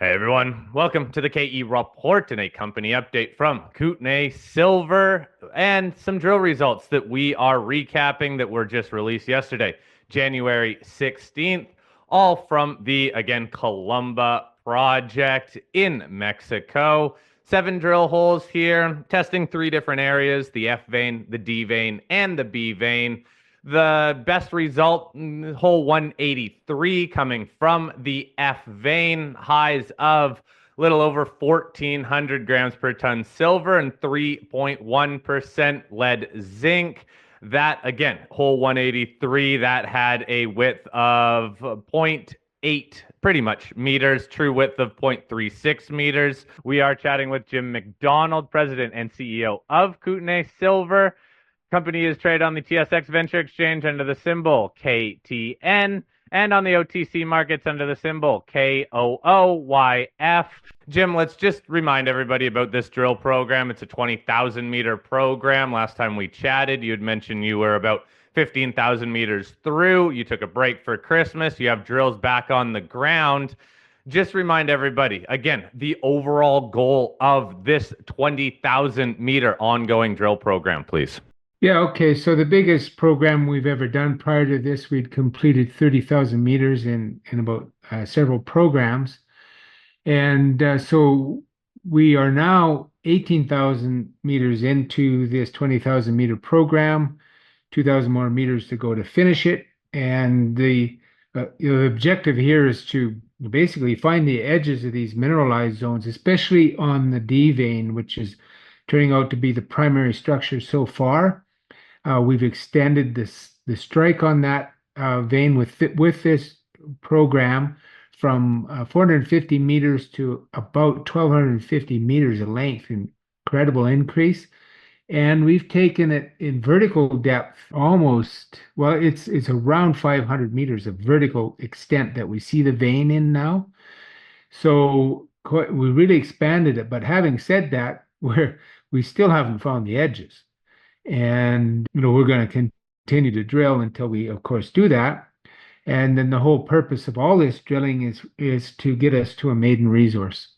Hey everyone, welcome to the KE report and a company update from Kootenay Silver and some drill results that we are recapping that were just released yesterday, January 16th, all from the, again, Columba Project in Mexico. 7 drill holes here, testing 3 different areas, the F vein, the D vein, and the B vein. The best result, hole 183, coming from the F vein, highs of little over 1,400 grams per ton silver and 3.1% lead zinc. That, again, hole 183, that had a width of 0.8 pretty much meters, true width of 0.36 meters. We are chatting with Jim McDonald, President and CEO of Kootenay Silver. Company is traded on the TSX Venture Exchange under the symbol KTN and on the OTC markets under the symbol KOOYF. Jim, let's just remind everybody about this drill program. It's a 20,000 meter program. Last time we chatted, you had mentioned you were about 15,000 meters through. You took a break for Christmas. You have drills back on the ground. Just remind everybody, again, the overall goal of this 20,000 meter ongoing drill program, please. Yeah, okay. So the biggest program we've ever done prior to this, we'd completed 30,000 meters in about several programs. And so we are now 18,000 meters into this 20,000 meter program, 2,000 more meters to go to finish it. And the objective here is to basically find the edges of these mineralized zones, especially on the D vein, which is turning out to be the primary structure so far. We've extended the strike on that vein with this program from 450 meters to about 1,250 meters in length, incredible increase. And we've taken it in vertical depth almost, well, it's around 500 meters of vertical extent that we see the vein in now. So we really expanded it. But having said that, we still haven't found the edges. And we're going to continue to drill until we, of course, do that. And then the whole purpose of all this drilling is to get us to a maiden resource.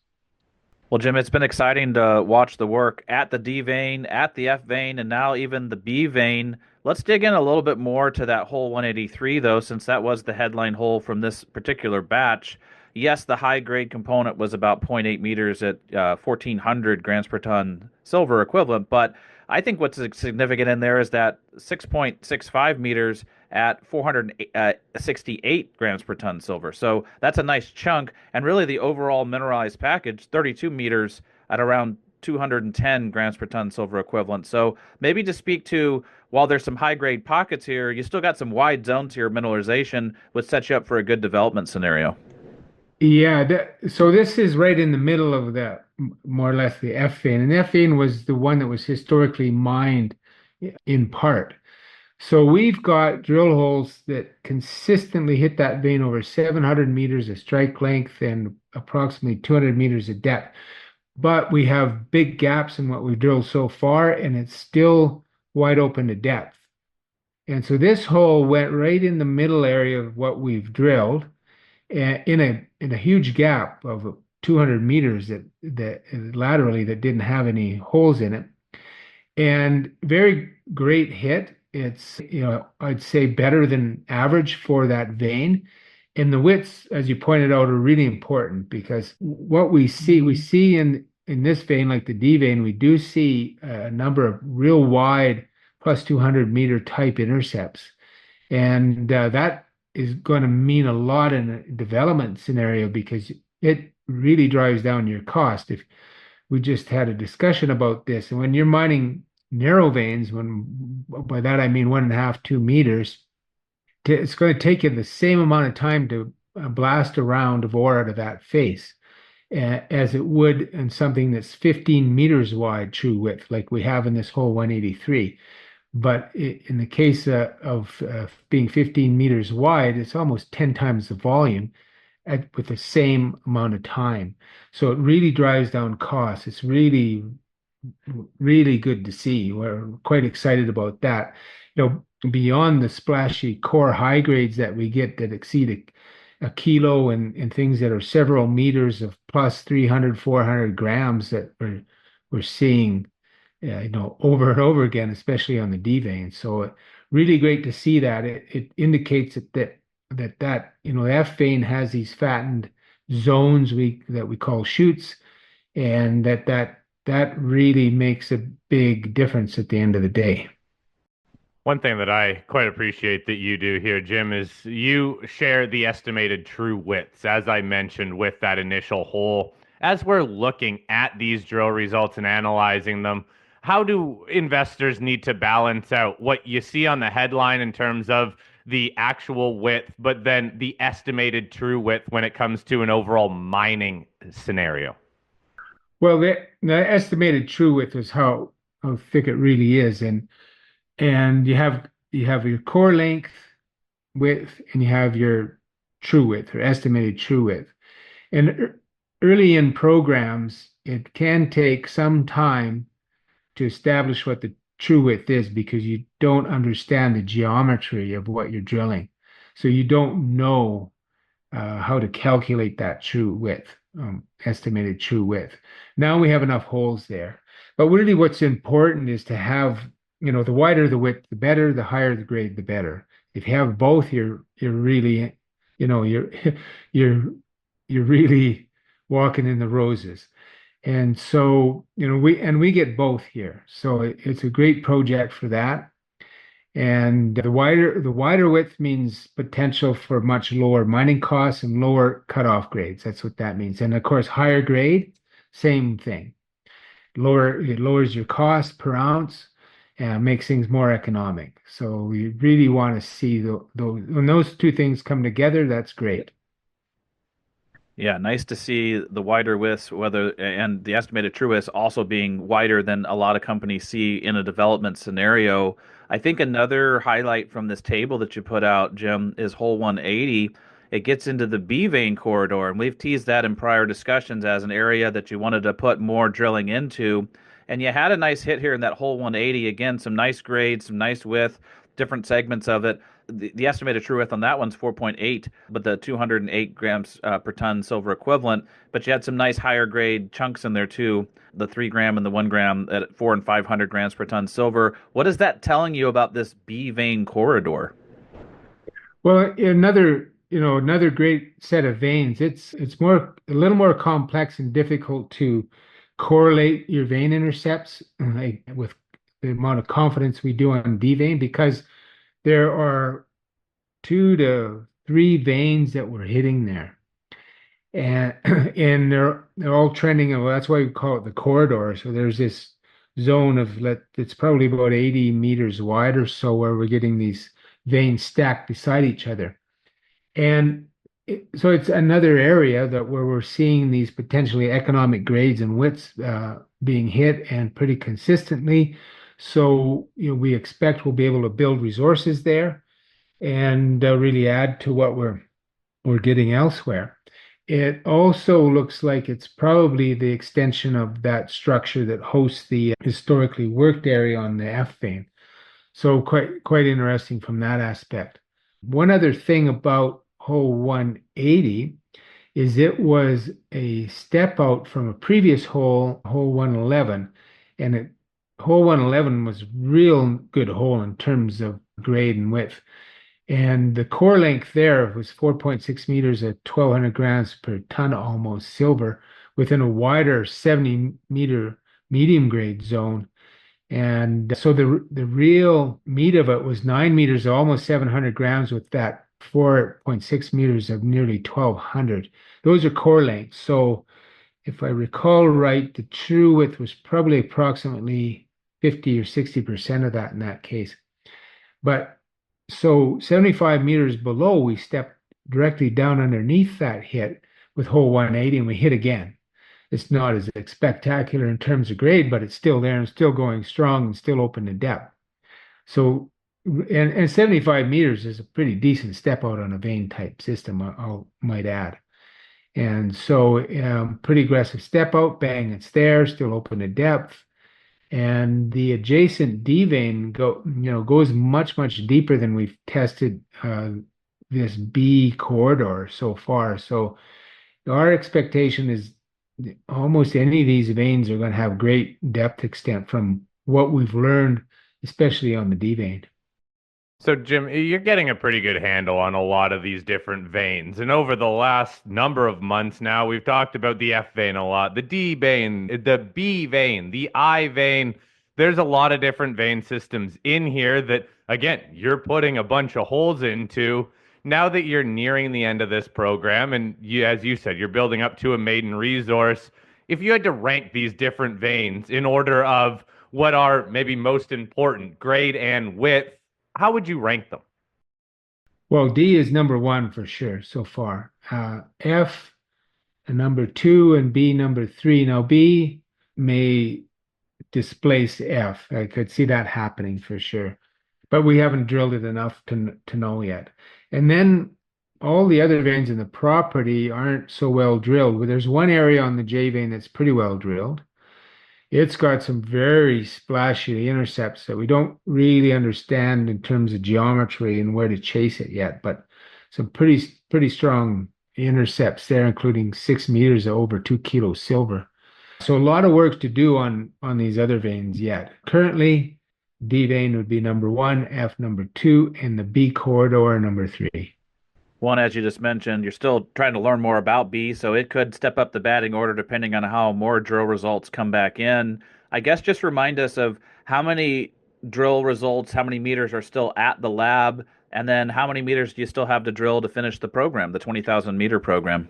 Well, Jim, it's been exciting to watch the work at the D vein, at the F vein, and now even the B vein. Let's dig in a little bit more to that hole 183, though, since that was the headline hole from this particular batch. Yes, the high grade component was about zero point 0.8 meters at 1,400 grams per ton silver equivalent, but I think what's significant in there is that 6.65 meters at 468 grams per ton silver. So that's a nice chunk. And really, the overall mineralized package, 32 meters at around 210 grams per ton silver equivalent. So maybe to speak to, while there's some high grade pockets here, you still got some wide zones here, mineralization, which sets you up for a good development scenario. Yeah, so this is right in the middle of the more or less the F vein. And the F vein was the one that was historically mined in part. So we've got drill holes that consistently hit that vein over 700 meters of strike length and approximately 200 meters of depth. But we have big gaps in what we've drilled so far, and it's still wide open to depth. And so this hole went right in the middle area of what we've drilled, in a huge gap of 200 meters that laterally that didn't have any holes in it, and very great hit. It's I'd say better than average for that vein. And the widths, as you pointed out, are really important because what we see in this vein, like the D vein, we do see a number of real wide plus 200 meter type intercepts, and that is going to mean a lot in a development scenario because it really drives down your cost. If we just had a discussion about this, and when you're mining narrow veins, when by that I mean 1.5, 2 meters, it's going to take you the same amount of time to blast a round of ore out of that face as it would in something that's 15 meters wide true width, like we have in this hole 183. But in the case of being 15 meters wide, it's almost 10 times the volume with the same amount of time. So it really drives down costs. It's really, really good to see. We're quite excited about that. Beyond the splashy core high grades that we get that exceed a kilo and things that are several meters of plus 300, 400 grams that we're seeing, over and over again, especially on the D vein. So really great to see that. It indicates that the F vein has these fattened zones that we call shoots, and that really makes a big difference at the end of the day. One thing that I quite appreciate that you do here, Jim, is you share the estimated true widths, as I mentioned with that initial hole. As we're looking at these drill results and analyzing them, how do investors need to balance out what you see on the headline in terms of the actual width, but then the estimated true width when it comes to an overall mining scenario? Well, the estimated true width is how thick it really is, and you have your core length width, and you have your true width or estimated true width. And early in programs, it can take some time to establish what the true width is because you don't understand the geometry of what you're drilling. So you don't know how to calculate that true width, estimated true width. Now we have enough holes there. But really what's important is to have, the wider the width, the better, the higher the grade, the better. If you have both, you're really, you're you're you're really walking in the roses. And so, we get both here. So it's a great project for that. And the wider width means potential for much lower mining costs and lower cutoff grades. That's what that means. And of course, higher grade, same thing. It lowers your cost per ounce and makes things more economic. So we really want to see when those two things come together, that's great. Yeah, nice to see the wider widths, and the estimated true widths also being wider than a lot of companies see in a development scenario. I think another highlight from this table that you put out, Jim, is hole 180. It gets into the B vein corridor, and we've teased that in prior discussions as an area that you wanted to put more drilling into. And you had a nice hit here in that hole 180. Again, some nice grade, some nice width, different segments of it. The estimated true width on that one's 4.8, but the 208 grams per ton silver equivalent. But you had some nice higher grade chunks in there too, the 3 gram and the 1 gram at 4 and 500 grams per ton silver. What is that telling you about this B vein corridor? Well, another great set of veins. It's a little more complex and difficult to correlate your vein intercepts like with the amount of confidence we do on D vein because there are 2 to 3 veins that we're hitting there. And and they're all trending, and that's why we call it the corridor. So there's this zone that's probably about 80 meters wide or so where we're getting these veins stacked beside each other. And so it's another area where we're seeing these potentially economic grades and widths being hit and pretty consistently. So we expect we'll be able to build resources there and really add to what we're getting elsewhere. It also looks like it's probably the extension of that structure that hosts the historically worked area on the F vein. So quite interesting from that aspect. One other thing about hole 180 is it was a step out from a previous hole 111, and hole 111 was real good hole in terms of grade and width. And the core length there was 4.6 meters at 1,200 grams per ton, almost silver, within a wider 70-meter medium grade zone. And so the real meat of it was 9 meters, almost 700 grams, with that 4.6 meters of nearly 1,200. Those are core lengths. So if I recall right, the true width was probably approximately 50 or 60% of that in that case. But so 75 meters below, we stepped directly down underneath that hit with hole 180, and we hit again. It's not as spectacular in terms of grade, but it's still there and still going strong and still open to depth. So, and 75 meters is a pretty decent step out on a vein type system, I might add. And so, pretty aggressive step out, bang, it's there, still open to depth. And the adjacent D vein goes much, much deeper than we've tested this B corridor so far. So our expectation is almost any of these veins are going to have great depth extent from what we've learned, especially on the D vein. So, Jim, you're getting a pretty good handle on a lot of these different veins. And over the last number of months now, we've talked about the F vein a lot, the D vein, the B vein, the I vein. There's a lot of different vein systems in here that, again, you're putting a bunch of holes into. Now that you're nearing the end of this program, and you, as you said, you're building up to a maiden resource, if you had to rank these different veins in order of what are maybe most important, grade and width, how would you rank them? Well, D is number one for sure so far. F number two and B number three. Now B may displace F. I could see that happening for sure, but we haven't drilled it enough to know yet. And then all the other veins in the property aren't so well drilled. But there's one area on the J vein that's pretty well drilled. It's got some very splashy intercepts that we don't really understand in terms of geometry and where to chase it yet, but some pretty strong intercepts there, including 6 meters of over 2 kilos silver. So a lot of work to do on these other veins yet. Currently, D vein would be number one, F number two, and the B corridor number three. One, as you just mentioned, you're still trying to learn more about B, so it could step up the batting order depending on how more drill results come back in. I guess just remind us of how many drill results, how many meters are still at the lab, and then how many meters do you still have to drill to finish the program, the 20,000 meter program?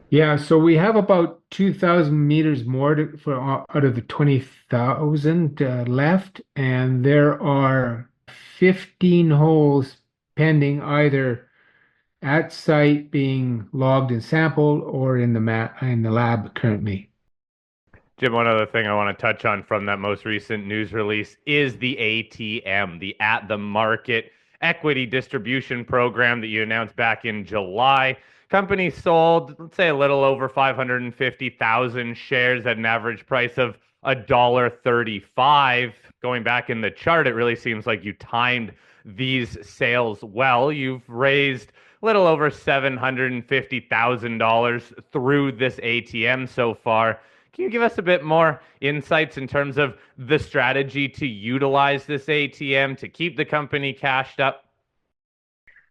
Yeah, so we have about 2,000 meters more for out of the 20,000 left, and there are 15 holes pending either at site being logged and sampled or in the lab currently. Jim, one other thing I want to touch on from that most recent news release is the ATM, the at the market equity distribution program that you announced back in July. Company sold, let's say, a little over 550,000 shares at an average price of $1.35. Going back in the chart, it really seems like you timed these sales well. You've raised a little over $750,000 through this ATM so far. Can you give us a bit more insights in terms of the strategy to utilize this ATM to keep the company cashed up?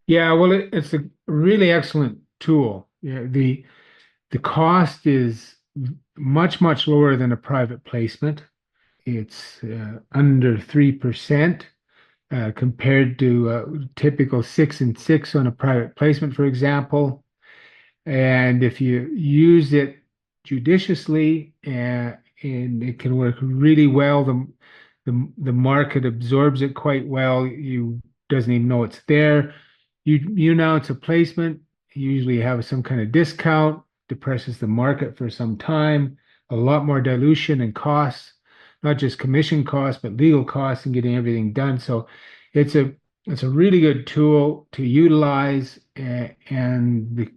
Yeah, well, it's a really excellent tool. Yeah, the cost is much lower than a private placement. It's under 3%. Compared to typical 6 and 6 on a private placement, for example. And if you use it judiciously, and it can work really well, the market absorbs it quite well. You doesn't even know it's there. You announce a placement, you usually have some kind of discount, depresses the market for some time, a lot more dilution and costs, not just commission costs, but legal costs and getting everything done. So it's a really good tool to utilize, and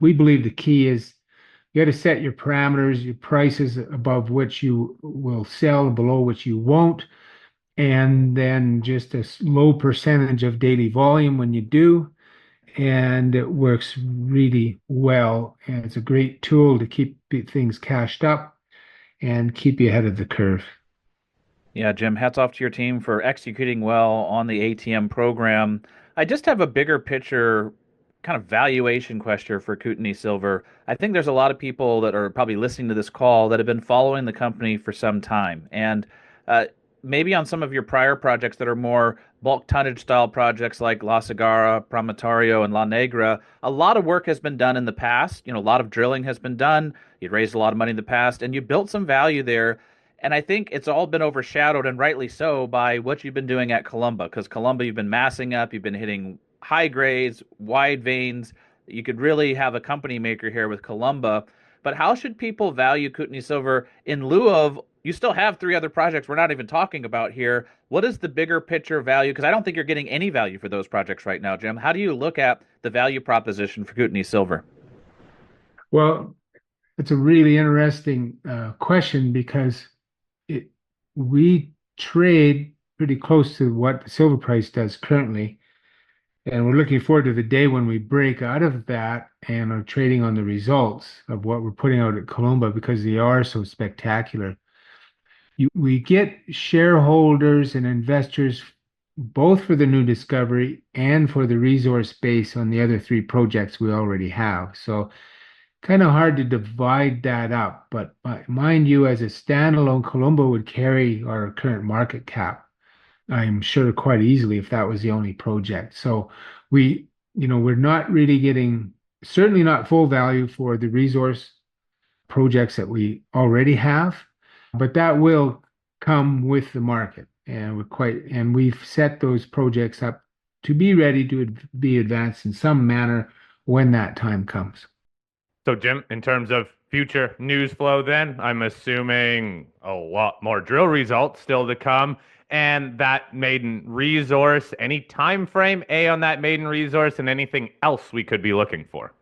we believe the key is you got to set your parameters, your prices above which you will sell and below which you won't, and then just a low percentage of daily volume when you do. And it works really well. And it's a great tool to keep things cashed up and keep you ahead of the curve. Yeah, Jim, hats off to your team for executing well on the ATM program. I just have a bigger picture kind of valuation question for Kootenay Silver. I think there's a lot of people that are probably listening to this call that have been following the company for some time. And uh, maybe on some of your prior projects that are more bulk tonnage style projects like La Cigarra, Prometario, and La Negra, a lot of work has been done in the past. You know, a lot of drilling has been done. You'd raised a lot of money in the past, and you built some value there. And I think it's all been overshadowed, and rightly so, by what you've been doing at Columba. Because Columba, you've been massing up, you've been hitting high grades, wide veins. You could really have a company maker here with Columba. But how should people value Kootenay Silver in lieu of, you still have three other projects we're not even talking about here? What is the bigger picture value? Because I don't think you're getting any value for those projects right now, Jim. How do you look at the value proposition for Kootenay Silver? Well, it's a really interesting question because it, we trade pretty close to what the silver price does currently. And we're looking forward to the day when we break out of that and are trading on the results of what we're putting out at Columba because they are so spectacular. We get shareholders and investors both for the new discovery and for the resource base on the other three projects we already have. So kind of hard to divide that up. But mind you, as a standalone, Columba would carry our current market cap, I'm sure, quite easily if that was the only project. So we're not really getting, certainly not full value for the resource projects that we already have, but that will come with the market. And we've set those projects up to be ready to be advanced in some manner when that time comes. So, Jim, in terms of future news flow, then I'm assuming a lot more drill results still to come, and that maiden resource. Any time frame on that maiden resource, and anything else we could be looking for?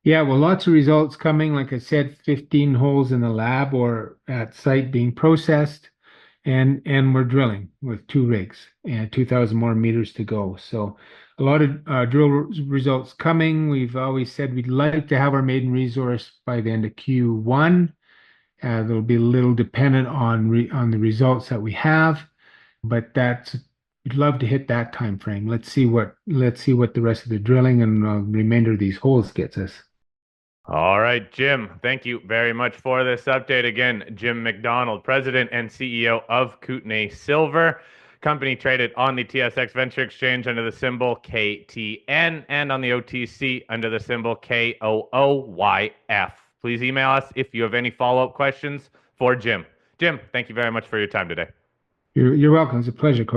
Yeah, well, lots of results coming. Like I said, 15 holes in the lab or at site being processed, and we're drilling with two rigs and 2,000 more meters to go. So a lot of results coming. We've always said we'd like to have our maiden resource by the end of Q1. That'll be a little dependent on the results that we have, but we'd love to hit that time frame. Let's see what the rest of the drilling and remainder of these holes gets us. All right, Jim, thank you very much for this update. Again, Jim McDonald, President and CEO of Kootenay Silver, company traded on the TSX Venture Exchange under the symbol KTN and on the OTC under the symbol KOOYF. Please email us if you have any follow-up questions for Jim. Jim, thank you very much for your time today. You're welcome. It's a pleasure, Coach.